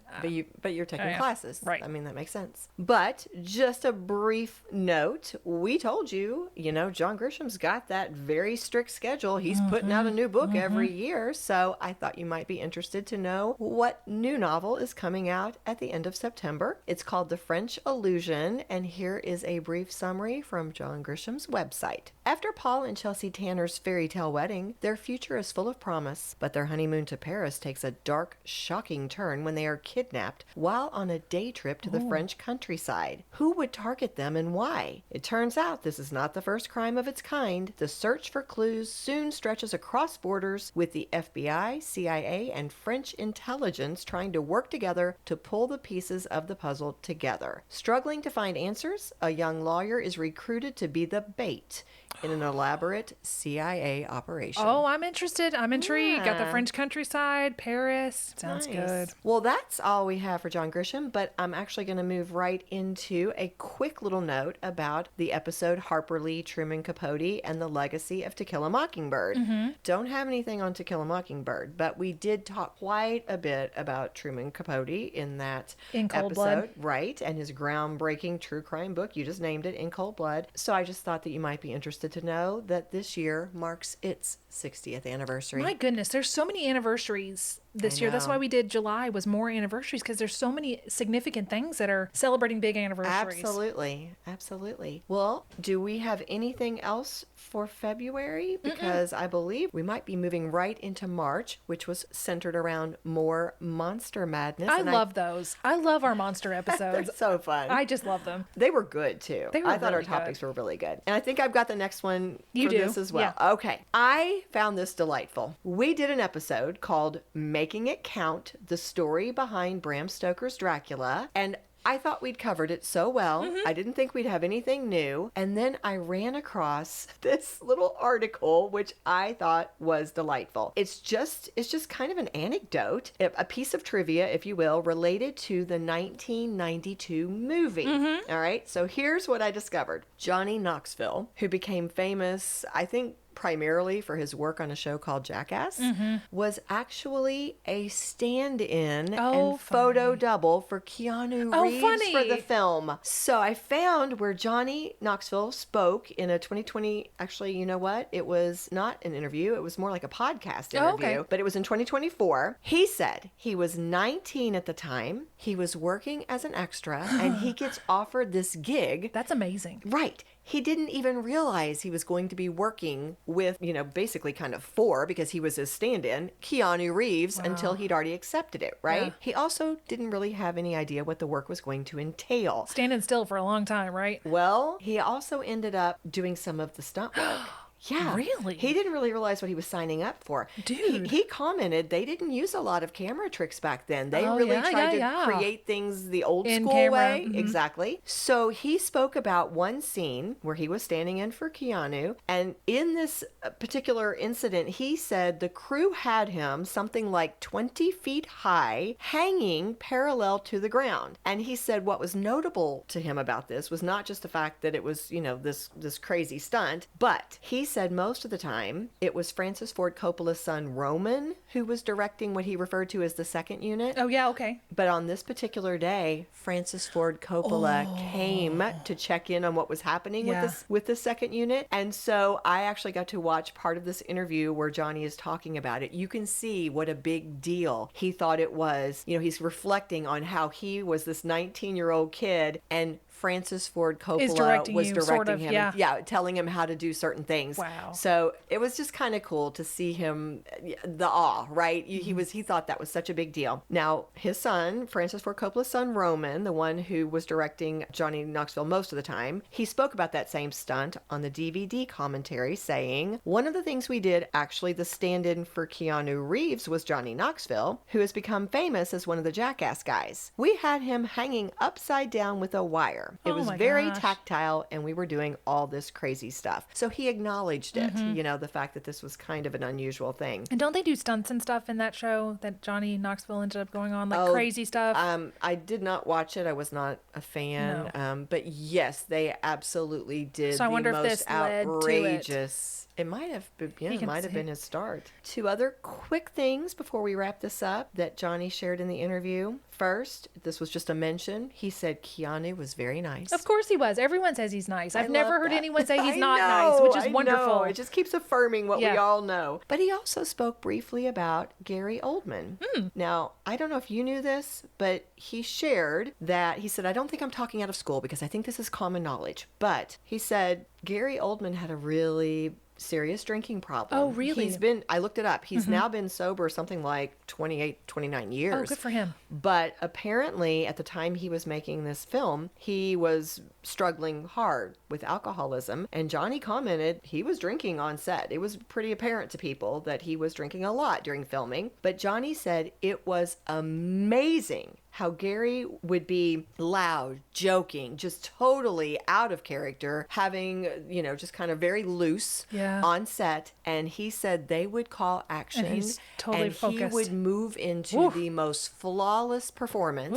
But you're taking yeah. classes. Right. I mean, that makes sense. But just a brief note, we told you, John Grisham's got that very strict schedule. He's putting out a new book every year. So I thought you might be interested to know what new novel is coming out at the end of September. It's called The French Illusion. And here is a brief summary from John Grisham's website. After Paul and Chelsea Tanner's fairy tale wedding, their future is full of promise. But their honeymoon to Paris takes a dark, shocking turn when they are kidnapped while on a day trip to the French countryside. Who would target them and why? It turns out this is not the first crime of its kind. The search for clues soon stretches across borders, with the FBI, CIA, and French intelligence trying to work together to pull the pieces of the puzzle together. Struggling to find answers, a young lawyer is recruited to be the bait in an elaborate CIA operation. oh, I'm interested. I'm intrigued. Got the Yeah. French countryside, Paris. Sounds Nice. good. Well, that's all we have for John Grisham, but I'm actually going to move right into a quick little note about the episode Harper Lee, Truman Capote, and the Legacy of To Kill a Mockingbird. Don't have anything on To Kill a Mockingbird, but we did talk quite a bit about Truman Capote in that In Cold episode. Blood. Right, and his groundbreaking true crime book. You just named it, In Cold Blood. So I just thought that you might be interested to know that this year marks its 60th anniversary. My goodness, there's so many anniversaries this year. That's know. why we did July was more anniversaries, because there's so many significant things that are celebrating big anniversaries. Absolutely. Well, do we have anything else for February? Because I believe we might be moving right into March, which was centered around more monster madness. I and love those. I love our monster They're episodes. so fun. I just love them. They were good too. They were I thought really our topics were really good. And I think I've got the next one You for do, this as well. yeah. Okay. I found this delightful. We did an episode called Making It Count, the story behind Bram Stoker's Dracula. And I thought we'd covered it so well. I didn't think we'd have anything new. And then I ran across this little article, which I thought was delightful. It's just kind of an anecdote, a piece of trivia, if you will, related to the 1992 movie. All right. So here's what I discovered. Johnny Knoxville, who became famous, I think, primarily for his work on a show called Jackass, was actually a stand-in and photo double for Keanu Reeves for the film. So I found where Johnny Knoxville spoke in a 2020, actually, you know what? It was not an interview. It was more like a podcast interview, but it was in 2024. He said he was 19 at the time. He was working as an extra and he gets offered this gig. That's amazing. Right. He didn't even realize he was going to be working with, basically kind of for, because he was his stand-in, Keanu Reeves, until he'd already accepted it, right? Yeah. He also didn't really have any idea what the work was going to entail. Standing still for a long time, right? Well, he also ended up doing some of the stunt work. Yeah. Really? He didn't really realize what he was signing up for. Dude. He commented they didn't use a lot of camera tricks back then. They Oh, really yeah, tried to yeah. create things the old In school camera. way. Exactly. So he spoke about one scene where he was standing in for Keanu. And in this particular incident, he said the crew had him something like 20 feet high, hanging parallel to the ground. And he said what was notable to him about this was not just the fact that it was, this crazy stunt, but he said most of the time it was Francis Ford Coppola's son Roman who was directing what he referred to as the second unit. Oh, yeah, okay. But on this particular day, Francis Ford Coppola came to check in on what was happening with the second unit. And so I actually got to watch part of this interview where Johnny is talking about it. You can see what a big deal he thought it was. He's reflecting on how he was this 19-year-old kid and Francis Ford Coppola was directing him. Yeah, telling him how to do certain things. Wow. So it was just kind of cool to see him, the awe, right? He thought that was such a big deal. Now, his son, Francis Ford Coppola's son, Roman, the one who was directing Johnny Knoxville most of the time, he spoke about that same stunt on the DVD commentary, saying, one of the things we did, actually the stand-in for Keanu Reeves, was Johnny Knoxville, who has become famous as one of the Jackass guys. We had him hanging upside down with a wire. It was very tactile, and we were doing all this crazy stuff. So he acknowledged it, the fact that this was kind of an unusual thing. And don't they do stunts and stuff in that show that Johnny Knoxville ended up going on, like crazy stuff? I did not watch it. I was not a fan. No. But yes, they absolutely did so I wonder the if most this led outrageous. It might have been, it might have been his start. Two other quick things before we wrap this up that Johnny shared in the interview. First, this was just a mention. He said Keanu was very nice. Of course he was. Everyone says he's nice. I've never heard anyone say he's not know, nice, which is wonderful. It just keeps affirming what we all know. But he also spoke briefly about Gary Oldman. Now, I don't know if you knew this, but he shared that, he said, I don't think I'm talking out of school because I think this is common knowledge. But he said Gary Oldman had a really serious drinking problem. Oh, really? I looked it up. He's now been sober something like 28, 29 years. Oh, good for him. But apparently at the time he was making this film, he was struggling hard with alcoholism. And Johnny commented he was drinking on set. It was pretty apparent to people that he was drinking a lot during filming. But Johnny said it was amazing how Gary would be loud, joking, just totally out of character, having, just kind of very loose on set. And he said they would call action and he's totally focused. He would move into the most flawless performance.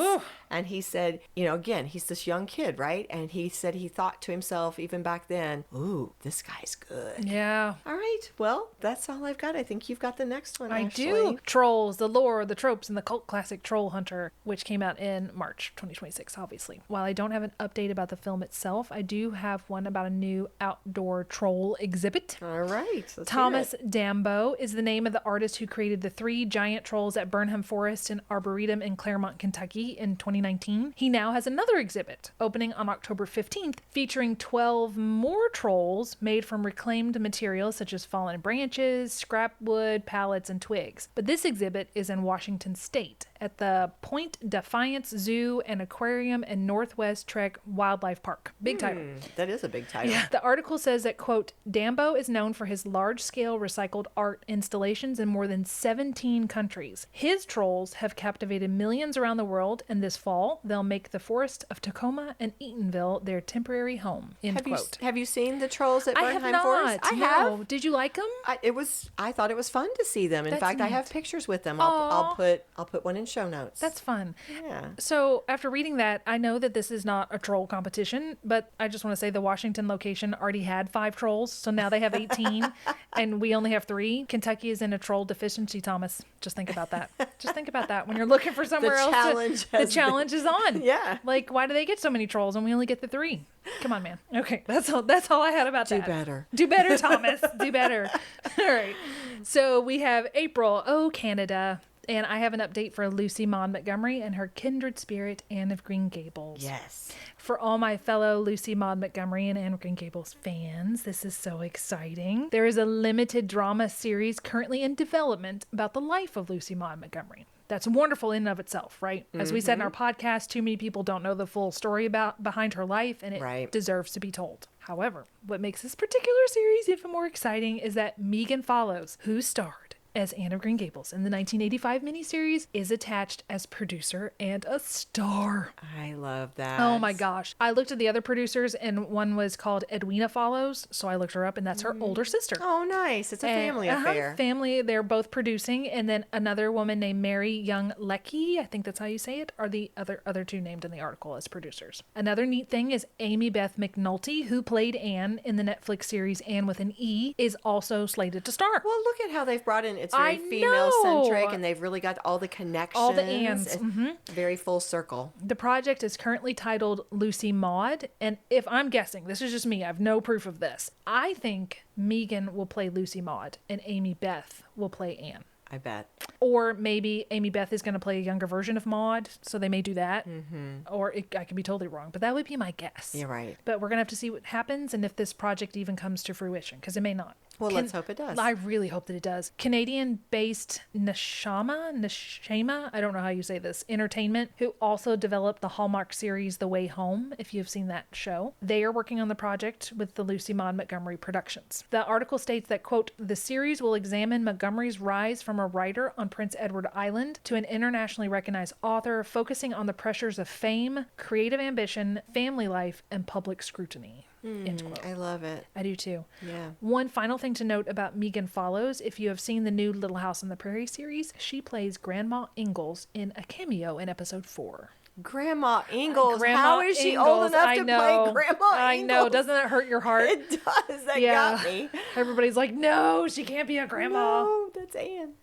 And he said, again, he's this young kid, right? And he said he thought to himself, even back then, ooh, this guy's good. Yeah. All right. Well, that's all I've got. I think you've got the next one, Ashley. I do. Trolls, the lore, the tropes, and the cult classic Troll Hunter, which came out in March 2026, obviously. While I don't have an update about the film itself, I do have one about a new outdoor troll exhibit. All right. Thomas Dambo is the name of the artist who created the 3 giant trolls at Burnham Forest and Arboretum in Claremont, Kentucky in 2019. He now has another exhibit opening on October 15th featuring 12 more trolls made from reclaimed materials such as fallen branches, scrap wood, pallets, and twigs. But this exhibit is in Washington State at the Point Defiance Zoo and Aquarium and Northwest Trek Wildlife Park. Big title. That is a big title. Yeah. The article says that, quote, Dambo is known for his large-scale recycled art installations in more than 17 countries. His trolls have captivated millions around the world, and this fall they'll make the forest of Tacoma and Eatonville their temporary home, end quote. Have you seen the trolls at I Burnham have not. Forest? I have. Did you like them? I thought it was fun to see them. In That's fact, I neat. have pictures with them. I'll put one in show notes. That's fun. Yeah. So after reading that, I know that this is not a troll competition, but I just want to say the Washington location already had 5 trolls, so now they have 18, and we only have 3. Kentucky is in a troll deficiency, Thomas. Just think about that. Just think about that when you're looking for somewhere else. The challenge is on. Yeah. Like, why do they get so many trolls and we only get the 3? Come on, man. Okay, that's all I had about that. Do better. Do better, Thomas. Do better. All right. So we have April. Oh, Canada. And I have an update for Lucy Maud Montgomery and her kindred spirit, Anne of Green Gables. Yes. For all my fellow Lucy Maud Montgomery and Anne of Green Gables fans, this is so exciting. There is a limited drama series currently in development about the life of Lucy Maud Montgomery. That's wonderful in and of itself, right? As we said in our podcast, too many people don't know the full story behind her life, and it deserves to be told. However, what makes this particular series even more exciting is that Megan Follows, who starred as Anne of Green Gables in the 1985 miniseries, is attached as producer and a star. I love that. Oh my gosh. I looked at the other producers, and one was called Edwina Follows, so I looked her up, and that's her older sister. Oh, nice. It's a family affair. Family. They're both producing, and then another woman named Mary Young Leckie, I think that's how you say it, are the other two named in the article as producers. Another neat thing is Amy Beth McNulty, who played Anne in the Netflix series Anne with an E, is also slated to star. Well, look at how they've brought in, it's very female-centric, and they've really got all the connections. All the Annes. Very full circle. The project is currently titled Lucy Maud, and if I'm guessing, this is just me, I have no proof of this, I think Megan will play Lucy Maud and Amy Beth will play Anne. I bet. Or maybe Amy Beth is going to play a younger version of Maud, so they may do that. Or I could be totally wrong, but that would be my guess. You're right. But we're going to have to see what happens and if this project even comes to fruition, because it may not. Well, let's hope it does. I really hope that it does. Canadian-based Neshama, I don't know how you say this, Entertainment, who also developed the Hallmark series The Way Home, if you've seen that show. They are working on the project with the Lucy Maud Montgomery Productions. The article states that, quote, the series will examine Montgomery's rise from a writer on Prince Edward Island to an internationally recognized author, focusing on the pressures of fame, creative ambition, family life, and public scrutiny. End quote. I love it. I do too. Yeah. One final thing to note about Megan Follows, if you have seen the new Little House on the Prairie series, she plays Grandma Ingalls in a cameo in episode 4. Grandma Ingalls. How is she old enough to play Grandma Ingalls? I know. Doesn't that hurt your heart? It does. That got me. Everybody's like, no, she can't be a grandma. No, that's Anne.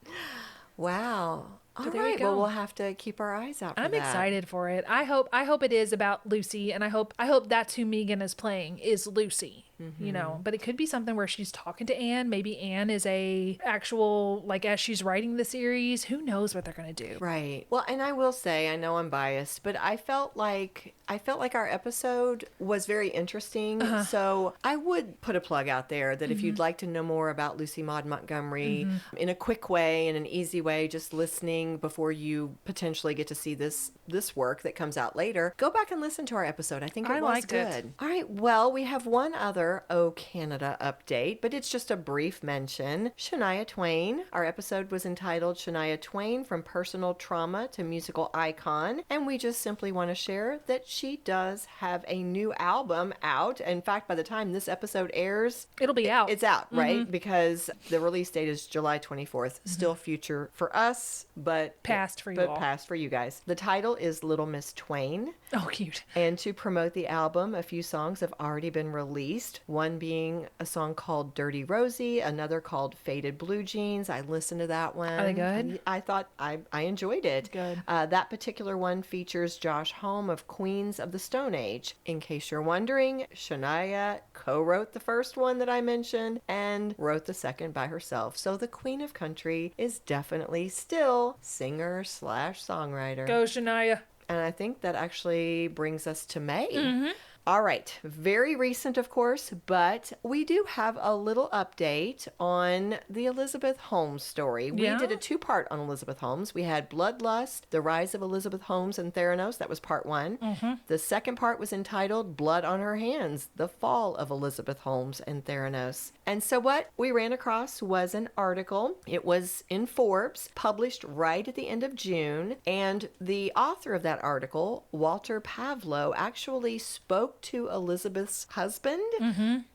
Wow. All there right. you go. Well, we'll have to keep our eyes out for that. I'm excited for it. I hope it is about Lucy, and I hope that's who Megan is playing, is Lucy. You know, but it could be something where she's talking to Anne. Maybe Anne is a actual, like, as she's writing the series, who knows what they're going to do. Right. Well, and I will say, I know I'm biased, but I felt like our episode was very interesting. So I would put a plug out there that if you'd like to know more about Lucy Maud Montgomery in a quick way, in an easy way, just listening before you potentially get to see this work that comes out later, go back and listen to our episode. I think it was good. All right. Well, we have one other Oh Canada update, but it's just a brief mention. Shania Twain. Our episode was entitled Shania Twain from Personal Trauma to Musical Icon, and we just simply want to share that she does have a new album out. In fact, by the time this episode airs, it'll be out. It's out, right? Because the release date is July 24th. Still future for us, but past for you all. Past for you guys. The title is Little Miss Twain. Oh, cute. And to promote the album, a few songs have already been released. One being a song called Dirty Rosie, another called Faded Blue Jeans. I listened to that one. Are they good? I thought I enjoyed it. Good. That particular one features Josh Homme of Queens of the Stone Age. In case you're wondering, Shania co-wrote the first one that I mentioned and wrote the second by herself. So the Queen of Country is definitely still singer/songwriter. Go, Shania. And I think that actually brings us to May. All right. Very recent, of course, but we do have a little update on the Elizabeth Holmes story. We did a 2-part on Elizabeth Holmes. We had Bloodlust, The Rise of Elizabeth Holmes and Theranos. That was part 1. The second part was entitled Blood on Her Hands, The Fall of Elizabeth Holmes and Theranos. And so what we ran across was an article. It was in Forbes, published right at the end of June. And the author of that article, Walter Pavlo, actually spoke to Elizabeth's husband,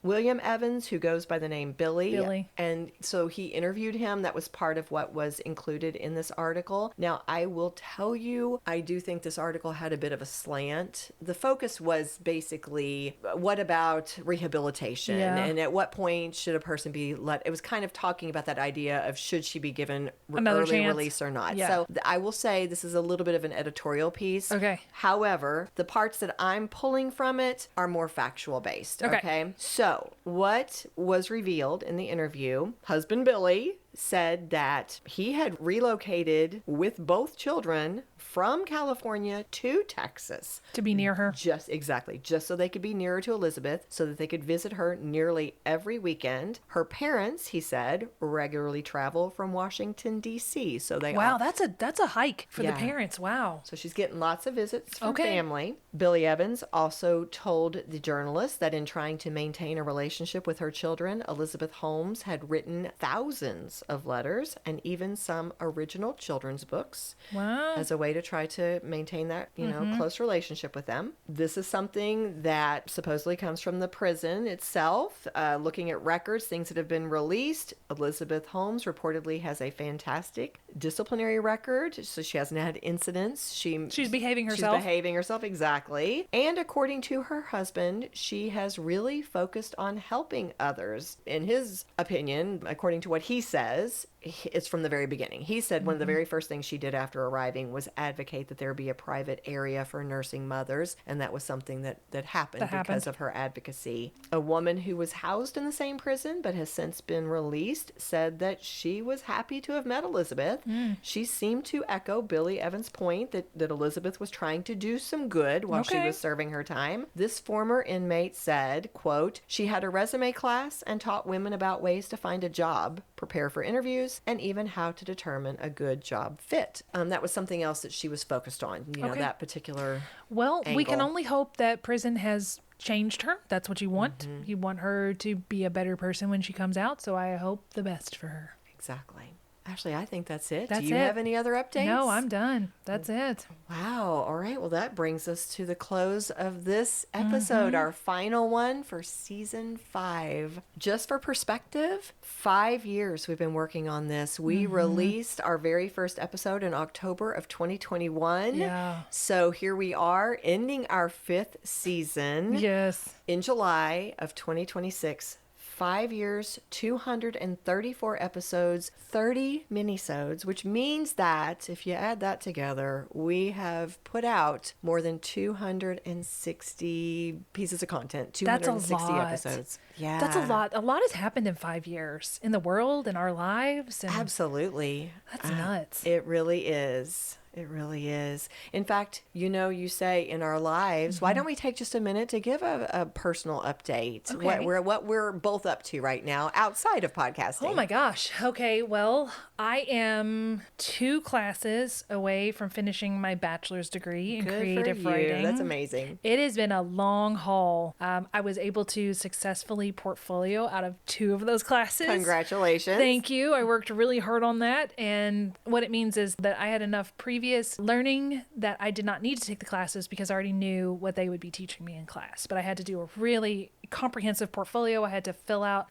William Evans, who goes by the name Billy. And so he interviewed him. That was part of what was included in this article. Now, I will tell you, I do think this article had a bit of a slant. The focus was basically, what about rehabilitation? And at what point should a person be let? It was kind of talking about that idea of should she be given another early chance release or not. So I will say this is a little bit of an editorial piece. Okay. However, the parts that I'm pulling from it are more factual based. Okay. So what was revealed in the interview, husband Billy said that he had relocated with both children from California to Texas. To be near her. Just so they could be nearer to Elizabeth, so that they could visit her nearly every weekend. Her parents, he said, regularly travel from Washington, D.C. So they Wow, that's a hike for the parents. Wow. So she's getting lots of visits from family. Billy Evans also told the journalist that in trying to maintain a relationship with her children, Elizabeth Holmes had written thousands of letters and even some original children's books. Wow. As a way to try to maintain that, close relationship with them. This is something that supposedly comes from the prison itself. Looking at records, things that have been released, Elizabeth Holmes reportedly has a fantastic disciplinary record. So she hasn't had incidents. She's behaving herself. She's behaving herself, exactly. And according to her husband, she has really focused on helping others. In his opinion, according to what he says, it's from the very beginning. He said one of the very first things she did after arriving was advocate that there be a private area for nursing mothers, and that was something that happened because of her advocacy. A woman who was housed in the same prison but has since been released said that she was happy to have met Elizabeth. She seemed to echo Billy Evans' point that Elizabeth was trying to do some good while she was serving her time. This former inmate said, quote, "She had a resume class and taught women about ways to find a job, prepare for interviews, and even how to determine a good job fit." That was something else that she was focused on, that particular Well, we can angle. only hope that prison has changed her. That's what you want. You want her to be a better person when she comes out, so I hope the best for her. Exactly. Ashley, I think that's it. That's Do you have any other updates? No, I'm done. That's it. Wow. All right. Well, that brings us to the close of this episode, our final one for season 5. Just for perspective, 5 years we've been working on this. We released our very first episode in October of 2021. Yeah. So here we are ending our 5th season. Yes. In July of 2026. 5 years, 234 episodes, 30 minisodes, which means that if you add that together, we have put out more than 260 pieces of content, 260 That's a lot. episodes. Yeah. That's a lot. A lot has happened in 5 years in the world, in our lives. And Absolutely. That's nuts. It really is. It really is. In fact, you say in our lives, why don't we take just a minute to give a personal update? Okay. What we're both up to right now outside of podcasting. Oh my gosh. Okay. Well, I am 2 classes away from finishing my bachelor's degree in creative writing. That's amazing. It has been a long haul. I was able to successfully portfolio out of 2 of those classes. Congratulations. Thank you. I worked really hard on that. And what it means is that I had enough previous learning that I did not need to take the classes because I already knew what they would be teaching me in class. But I had to do a really comprehensive portfolio. I had to fill out,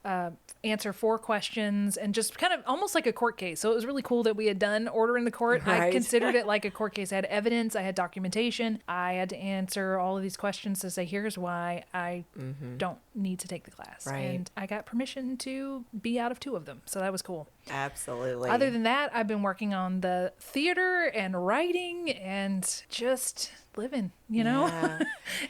answer 4 questions, and just kind of almost like a court case. So it was really cool that we had done order in the court. Right. I considered it like a court case. I had evidence. I had documentation. I had to answer all of these questions to say, here's why I don't need to take the class. Right. And I got permission to be out of 2 of them. So that was cool. Absolutely. Other than that, I've been working on the theater and writing and just living, Yeah.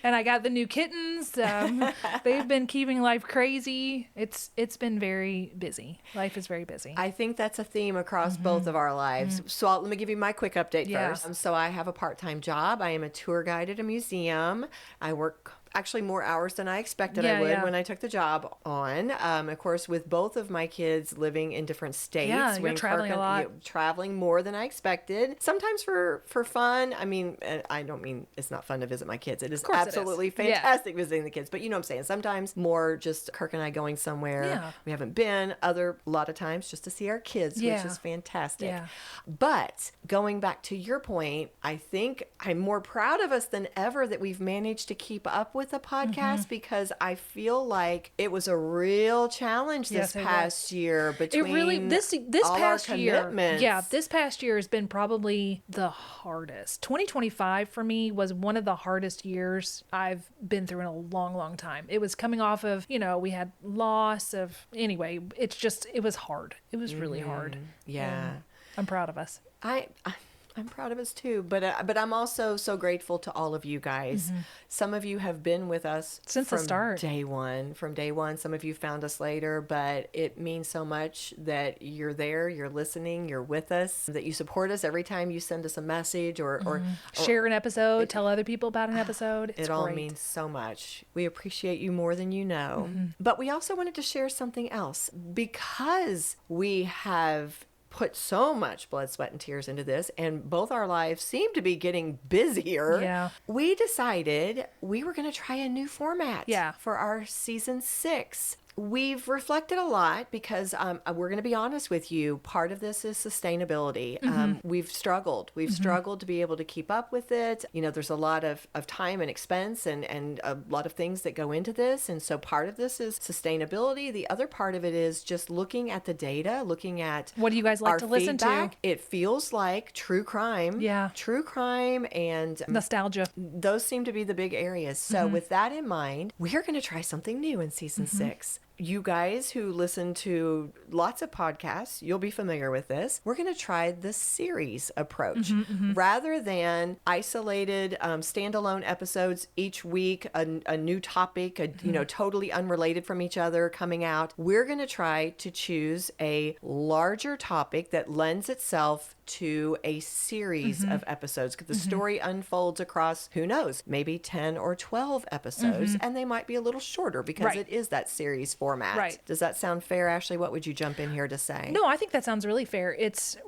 And I got the new kittens. They've been keeping life crazy. It's been very busy. Life is very busy. I think that's a theme across both of our lives. So let me give you my quick update first. So I have a part-time job. I am a tour guide at a museum. I work actually more hours than I expected I would when I took the job on. Of course, with both of my kids living in different states. Yeah, you're traveling a lot. Traveling more than I expected. Sometimes for fun. I mean, I don't mean it's not fun to visit my kids. It is absolutely fantastic visiting the kids. But you know what I'm saying? Sometimes more just Kirk and I going somewhere we haven't been. A lot of times just to see our kids, which is fantastic. Yeah. But going back to your point, I think I'm more proud of us than ever that we've managed to keep up with the podcast because I feel like it was a real challenge this past year between it really this all past our year. commitments. Yeah, this past year has been probably the hardest. 2025 for me was one of the hardest years I've been through in a long, long time. It was coming off of, we had loss of anyway, it was hard. It was really hard. Yeah. And I'm proud of us. I'm I'm proud of us too, but I'm also so grateful to all of you guys. Some of you have been with us Since the start. From day one. Some of you found us later, but it means so much that you're there, you're listening, you're with us, that you support us every time you send us a message or Share an episode, tell other people about an episode. It's it all great. means so much. We appreciate you more than you know. But we also wanted to share something else because we have put so much blood, sweat, and tears into this, and both our lives seem to be getting busier. Yeah. We decided we were going to try a new format Yeah. for our season 6. We've reflected a lot because we're going to be honest with you. Part of this is sustainability. We've struggled. We've struggled to be able to keep up with it. You know, there's a lot of time and expense and a lot of things that go into this. And so part of this is sustainability. The other part of it is just looking at the data, looking at What do you guys like our to listen to? feedback. It feels like true crime. Yeah. True crime and Nostalgia. those seem to be the big areas. So with that in mind, we're going to try something new in season 6. You guys who listen to lots of podcasts, you'll be familiar with this. We're going to try the series approach. Rather than isolated standalone episodes each week, a new topic, totally unrelated from each other coming out. We're going to try to choose a larger topic that lends itself to a series of episodes. The story unfolds across, who knows, maybe 10 or 12 episodes, and they might be a little shorter because Right. it is that series format. Right. Does that sound fair, Ashley? What would you jump in here to say? No, I think that sounds really fair.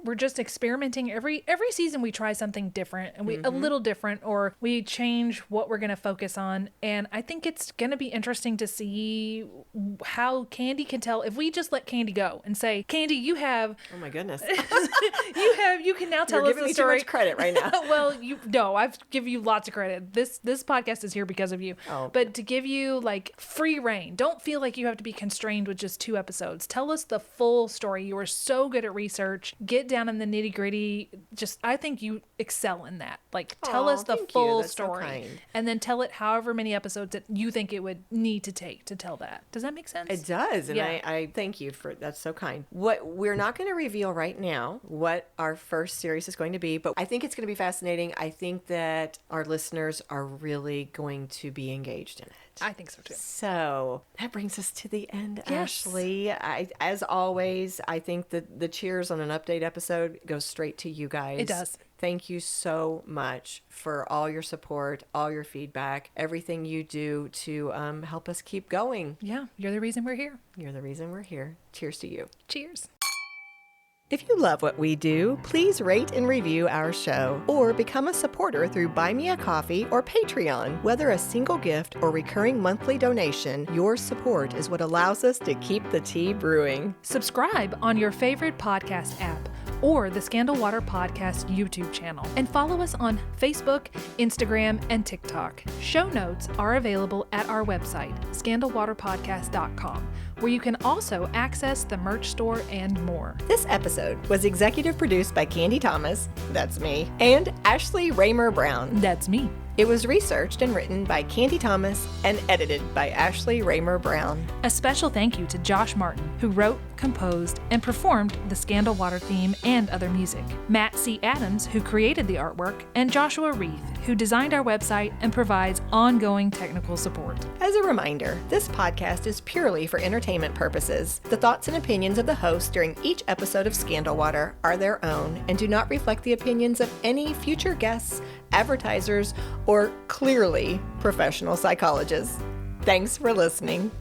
We're just experimenting. Every season we try something different and a little different, or we change what we're going to focus on. And I think it's going to be interesting to see how Candy can tell if we just let Candy go and say, Candy, you have Oh my goodness. you can now tell You're us giving the me story. too much credit right now. Well, no, I've given you lots of credit. This podcast is here because of you. Oh. But to give you like free reign, don't feel like you have to be constrained with just 2 episodes. Tell us the full story. You are so good at research. Get down in the nitty gritty. I think you excel in that. Like tell Aw, us the thank you. full That's so story, kind. and then tell it however many episodes that you think it would need to take to tell that. Does that make sense? It does, and Yeah. I thank you for that's so kind. What we're not going to reveal right now what our first series is going to be, but I think it's going to be fascinating. I think that our listeners are really going to be engaged in it. I think so too. So that brings us to the end, Yes. Ashley. As always, I think that the cheers on an update episode goes straight to you guys. It does. Thank you so much for all your support, all your feedback, everything you do to help us keep going. Yeah, you're the reason we're here. You're the reason we're here. Cheers to you. Cheers. If you love what we do, please rate and review our show or become a supporter through Buy Me a Coffee or Patreon. Whether a single gift or recurring monthly donation, your support is what allows us to keep the tea brewing. Subscribe on your favorite podcast app or the Scandal Water Podcast YouTube channel, and follow us on Facebook, Instagram, and TikTok. Show notes are available at our website, scandalwaterpodcast.com, where you can also access the merch store and more. This episode was executive produced by Candy Thomas, that's me, and Ashley Raymer Brown. That's me. It was researched and written by Candy Thomas and edited by Ashley Raymer Brown. A special thank you to Josh Martin, who wrote, composed, and performed the Scandal Water theme and other music. Matt C. Adams, who created the artwork, and Joshua Reith, who designed our website and provides ongoing technical support. As a reminder, this podcast is purely for entertainment purposes. The thoughts and opinions of the host during each episode of Scandal Water are their own and do not reflect the opinions of any future guests, advertisers, or clearly professional psychologists. Thanks for listening.